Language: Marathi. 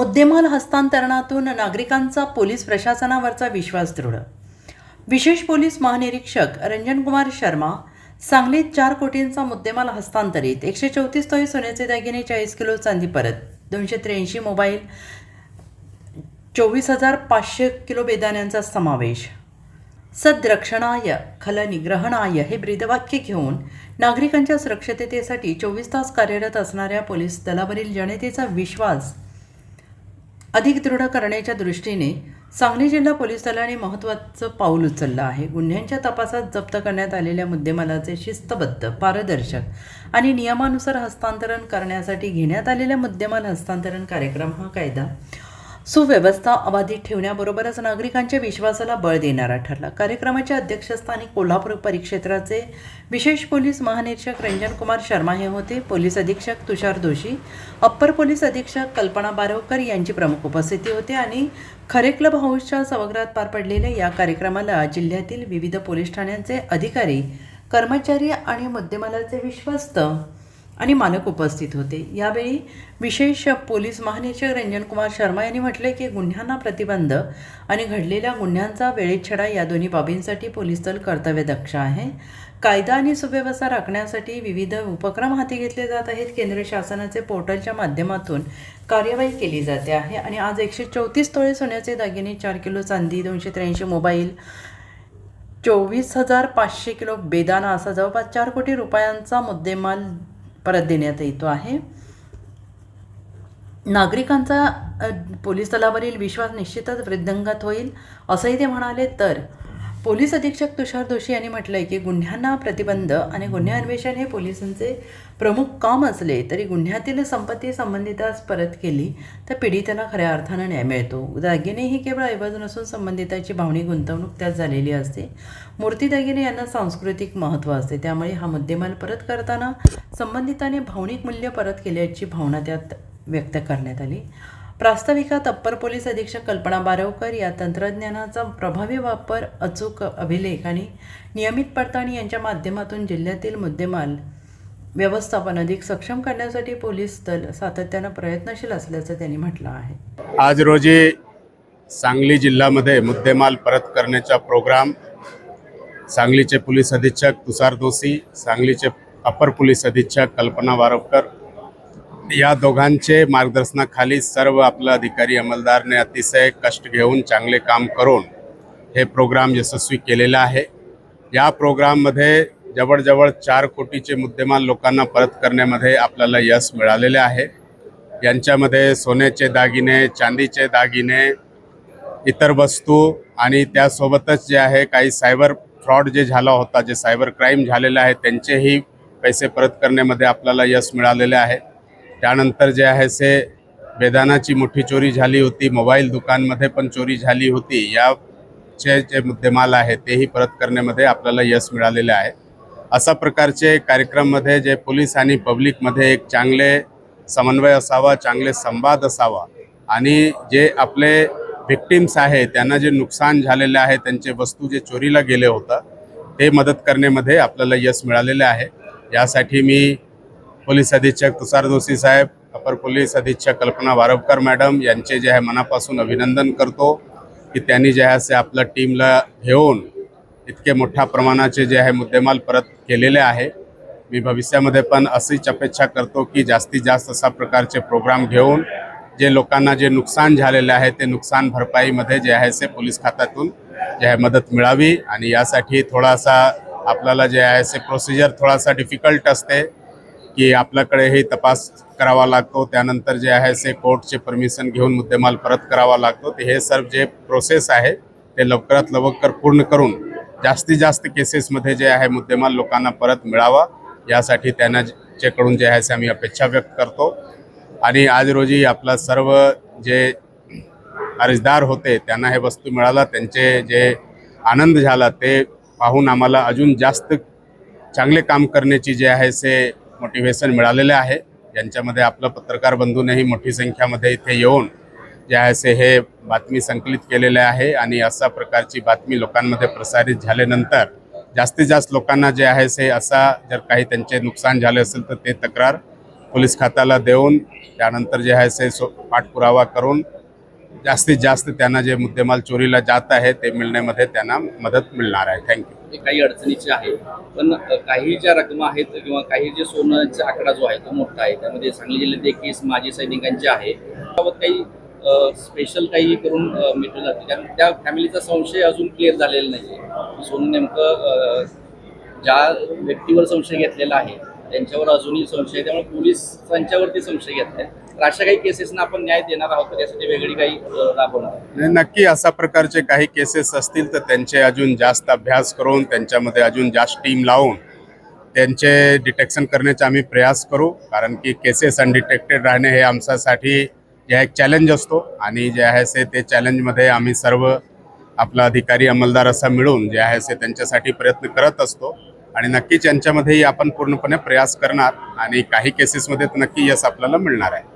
मुद्देमाल हस्तांतरणातून नागरिकांचा पोलीस प्रशासनावरचा विश्वास दृढ. विशेष पोलीस महानिरीक्षक रंजनकुमार शर्मा सांगलीत 4 कोटींचा मुद्देमाल हस्तांतरित, 134 तोळे सोन्याचे दागिने, 40 किलो चांदी परत, 283 मोबाईल, 24,500 किलो बेदाण्यांचा समावेश. सद्रक्षणाय खलनिग्रहणाय हे ब्रीदवाक्य घेऊन नागरिकांच्या सुरक्षिततेसाठी 24 तास कार्यरत असणाऱ्या पोलीस दलावरील जनतेचा विश्वास अधिक दृढ करण्याच्या दृष्टीने सांगली जिल्हा पोलीस दलाने महत्त्वाचं पाऊल उचललं आहे. गुन्ह्यांच्या तपासात जप्त करण्यात आलेल्या मुद्देमालाचे शिस्तबद्ध, पारदर्शक आणि नियमानुसार हस्तांतरण करण्यासाठी घेण्यात आलेला मुद्देमाल हस्तांतरण कार्यक्रम हा कायदा सुव्यवस्था अबाधित ठेवण्याबरोबरच नागरिकांच्या विश्वासाला बळ देणारा ठरला. कार्यक्रमाच्या अध्यक्षस्थानी कोल्हापूर परिक्षेत्राचे विशेष पोलीस महानिरीक्षक रंजनकुमार शर्मा हे होते. पोलीस अधीक्षक तुषार दोशी, अप्पर पोलीस अधीक्षक कल्पना बारवकर यांची प्रमुख उपस्थिती होती. आणि खरे क्लब हाऊसच्या सभागृहात पार पडलेल्या या कार्यक्रमाला जिल्ह्यातील विविध पोलीस ठाण्यांचे अधिकारी, कर्मचारी आणि मुद्देमालाचे विश्वस्त आणि मालक उपस्थित होते. यावेळी विशेष पोलीस महानिरीक्षक रंजनकुमार शर्मा यांनी म्हटले की गुन्ह्यांना प्रतिबंध आणि घडलेल्या गुन्ह्यांचा वेळेत छडा या दोन्ही बाबींसाठी पोलीस दल कर्तव्यदक्ष आहे. कायदा आणि सुव्यवस्था राखण्यासाठी विविध उपक्रम हाती घेतले जात आहेत. केंद्र शासनाचे पोर्टलच्या माध्यमातून कार्यवाही केली जाते आहे. आणि आज 134 तोळे सोन्याचे दागिने, 4 किलो चांदी, 283 मोबाईल, 24,500 किलो बेदाणा असा जवळपास 4 कोटी रुपयांचा मुद्देमाल परत देण्यात येतो आहे. नागरिकांचा पोलीस दलावरील विश्वास निश्चितच वृद्धिंगत होईल असंही ते म्हणाले. तर पोलीस अधीक्षक तुषार दोशी यांनी म्हटलंय की गुन्ह्यांना प्रतिबंध आणि गुन्हे अन्वेषण हे पोलिसांचे प्रमुख काम असले तरी गुन्ह्यातील संपत्ती संबंधितास परत केली तर पीडितेला खऱ्या अर्थानं न्याय मिळतो. दागिने ही केवळ ऐवज नसून संबंधिताची भावनिक गुंतवणूक त्यात झालेली असते. मूर्ती दागिने यांना सांस्कृतिक महत्त्व असते. त्यामुळे हा मुद्देमाल परत करताना संबंधिताने भावनिक मूल्य परत केल्याची भावना त्यात व्यक्त करण्यात आली. प्रास्ताविकात अप्पर पोलीस अधीक्षक कल्पना बारवकर या तंत्रज्ञानाचा प्रभावी वापर, अचूक अभिलेख आणि नियमित पडताळणी यांच्या माध्यमातून जिल्ह्यातील मुद्देमाल व्यवस्थापन अधिक सक्षम करण्यासाठी पोलीस दल सातत्यानं प्रयत्नशील असल्याचं त्यांनी म्हटलं आहे. आज रोजी सांगली जिल्ह्यामध्ये मुद्देमाल परत करण्याचा प्रोग्राम सांगलीचे पोलीस अधीक्षक तुषार दोशी, सांगलीचे अप्पर पोलीस अधीक्षक कल्पना बारवकर या दोघांचे मार्गदर्शनाखाली सर्व आपला अधिकारी अंमलदारने अतिशय कष्ट घेऊन चांगले काम करून हे प्रोग्राम यशस्वी केलेला आहे. या प्रोग्राममध्ये जवळजवळ 4 कोटीचे मुद्देमाल लोकांना परत करण्यामध्ये आपल्याला यश मिळालेले आहे. यांच्यामध्ये सोन्याचे दागिने, चांदीचे दागिने, इतर वस्तू आणि त्यासोबतच जे आहे काही सायबर फ्रॉड जे झाला होता, जे सायबर क्राईम झालेलं आहे त्यांचेही पैसे परत करण्यामध्ये आपल्याला यश मिळालेले आहे. त्यानंतर जे आहे से बेदानाची मोठी चोरी झाली होती, मोबाईल दुकानमध्ये पण चोरी झाली होती. याचे जे मुद्देमाल आहे तेही परत करण्यामध्ये आपल्याला यश मिळालेले आहे. अशा प्रकारचे कार्यक्रममध्ये जे पोलीस आणि पब्लिकमध्ये एक चांगले समन्वय असावा, चांगले संवाद असावा आणि जे आपले व्हिक्टिम्स आहे त्यांना जे नुकसान झालेले आहे, त्यांचे वस्तू जे चोरीला गेले होतं ते मदत करण्यामध्ये आपल्याला यश मिळालेले आहे. यासाठी मी पोलीस अधीक्षक तुषार दोशी साहेब, अपर पोलीस अधीक्षक कल्पना बारवकर मॅडम यांचे जे आहे मनापासून अभिनंदन करतो की त्यांनी जे आहे से आपल्या टीमला घेऊन इतके मोठ्या प्रमाणाचे जे आहे मुद्देमाल परत केलेले आहे. मी भविष्यामध्ये पण अशीच अपेक्षा करतो की जास्तीत जास्त अशा प्रकारचे प्रोग्राम घेऊन जे लोकांना जे नुकसान झालेले आहे ते नुकसान भरपाईमध्ये जे आहे से पोलीस खात्यातून जे आहे मदत मिळावी. आणि यासाठी थोडासा आपल्याला जे आहे से प्रोसिजर थोडासा डिफिकल्ट असते की आपल्याकडेही तपास करावा लागतो, त्यानंतर जे आहे से कोर्टचे परमिशन घेऊन मुद्देमाल परत करावा लागतो. ते हे सर्व जे प्रोसेस आहे ते लवकरात लवकर पूर्ण करून जास्तीत जास्त केसेसमध्ये जे आहे मुद्देमाल लोकांना परत मिळावा यासाठी त्यांच्याकडून जे आहे ते आम्ही अपेक्षा व्यक्त करतो. आणि आज रोजी आपला सर्व जे अर्जदार होते त्यांना हे वस्तू मिळाला, त्यांचे जे आनंद झाला ते पाहून आम्हाला अजून जास्त चांगले काम करण्याची जे आहे से मोटिवेशन मिळालेले आहे. यांच्यामध्ये आपलं पत्रकार बंधूंनीही मोठी संख्यामध्ये इथे येऊन जे आहे से हे बातमी संकलित केलेले आहे. आणि अशा प्रकारची बातमी लोकांमध्ये प्रसारित झाल्यानंतर जास्तीत जास्त लोकांना जे आहे से असा जर काही त्यांचे नुकसान झाले असेल तर ते तक्रार पोलीस खात्याला देऊन त्यानंतर जे आहे ते पाठपुरावा करून जास्तीत जास्त त्यांना जे मुद्देमाल चोरीला जात आहे ते मिळण्यामध्ये त्यांना मदत मिळणार आहे. थँक्यू. हे काही अडचणीचे आहे, पण काही ज्या रकमा आहेत किंवा काही जे सोन्याचा आकडा जो आहे तो मोठा आहे, त्यामध्ये सांगली जिल्ह्यात एक केस माजी सैनिकांचे आहे, त्याबाबत काही स्पेशल काही करून मिळवलं जाते, कारण त्या फॅमिलीचा संशय अजून क्लिअर झालेला नाही आहे. सोनं नेमकं ज्या व्यक्तीवर संशय घेतलेला आहे त्यांच्यावर अजूनही संशय आहे, त्यामुळे पोलिसांच्यावरती संशय घेत आहे. तर अशा काही केसेसना आपण न्याय देणार आहोत, तर यासाठी वेगळी काही राबवणार आहोत. नक्की अशा प्रकारचे काही केसेस असतील तर त्यांचे अजून जास्त अभ्यास करून त्यांच्यामध्ये अजून जास्त टीम लावून त्यांचे डिटेक्शन करण्याचा आम्ही प्रयास करू, कारण की केसेस अनडिटेक्टेड राहणे हे आमच्यासाठी जे एक चॅलेंज असतो आणि जे आहे ते चॅलेंजमध्ये आम्ही सर्व आपला अधिकारी अंमलदार असा मिळून जे आहे ते त्यांच्यासाठी प्रयत्न करत असतो आणि नक्कीच यांच्यामध्येही आपण पूर्णपणे प्रयास करणार आणि काही केसेसमध्ये नक्की यश आपल्याला मिळणार आहे.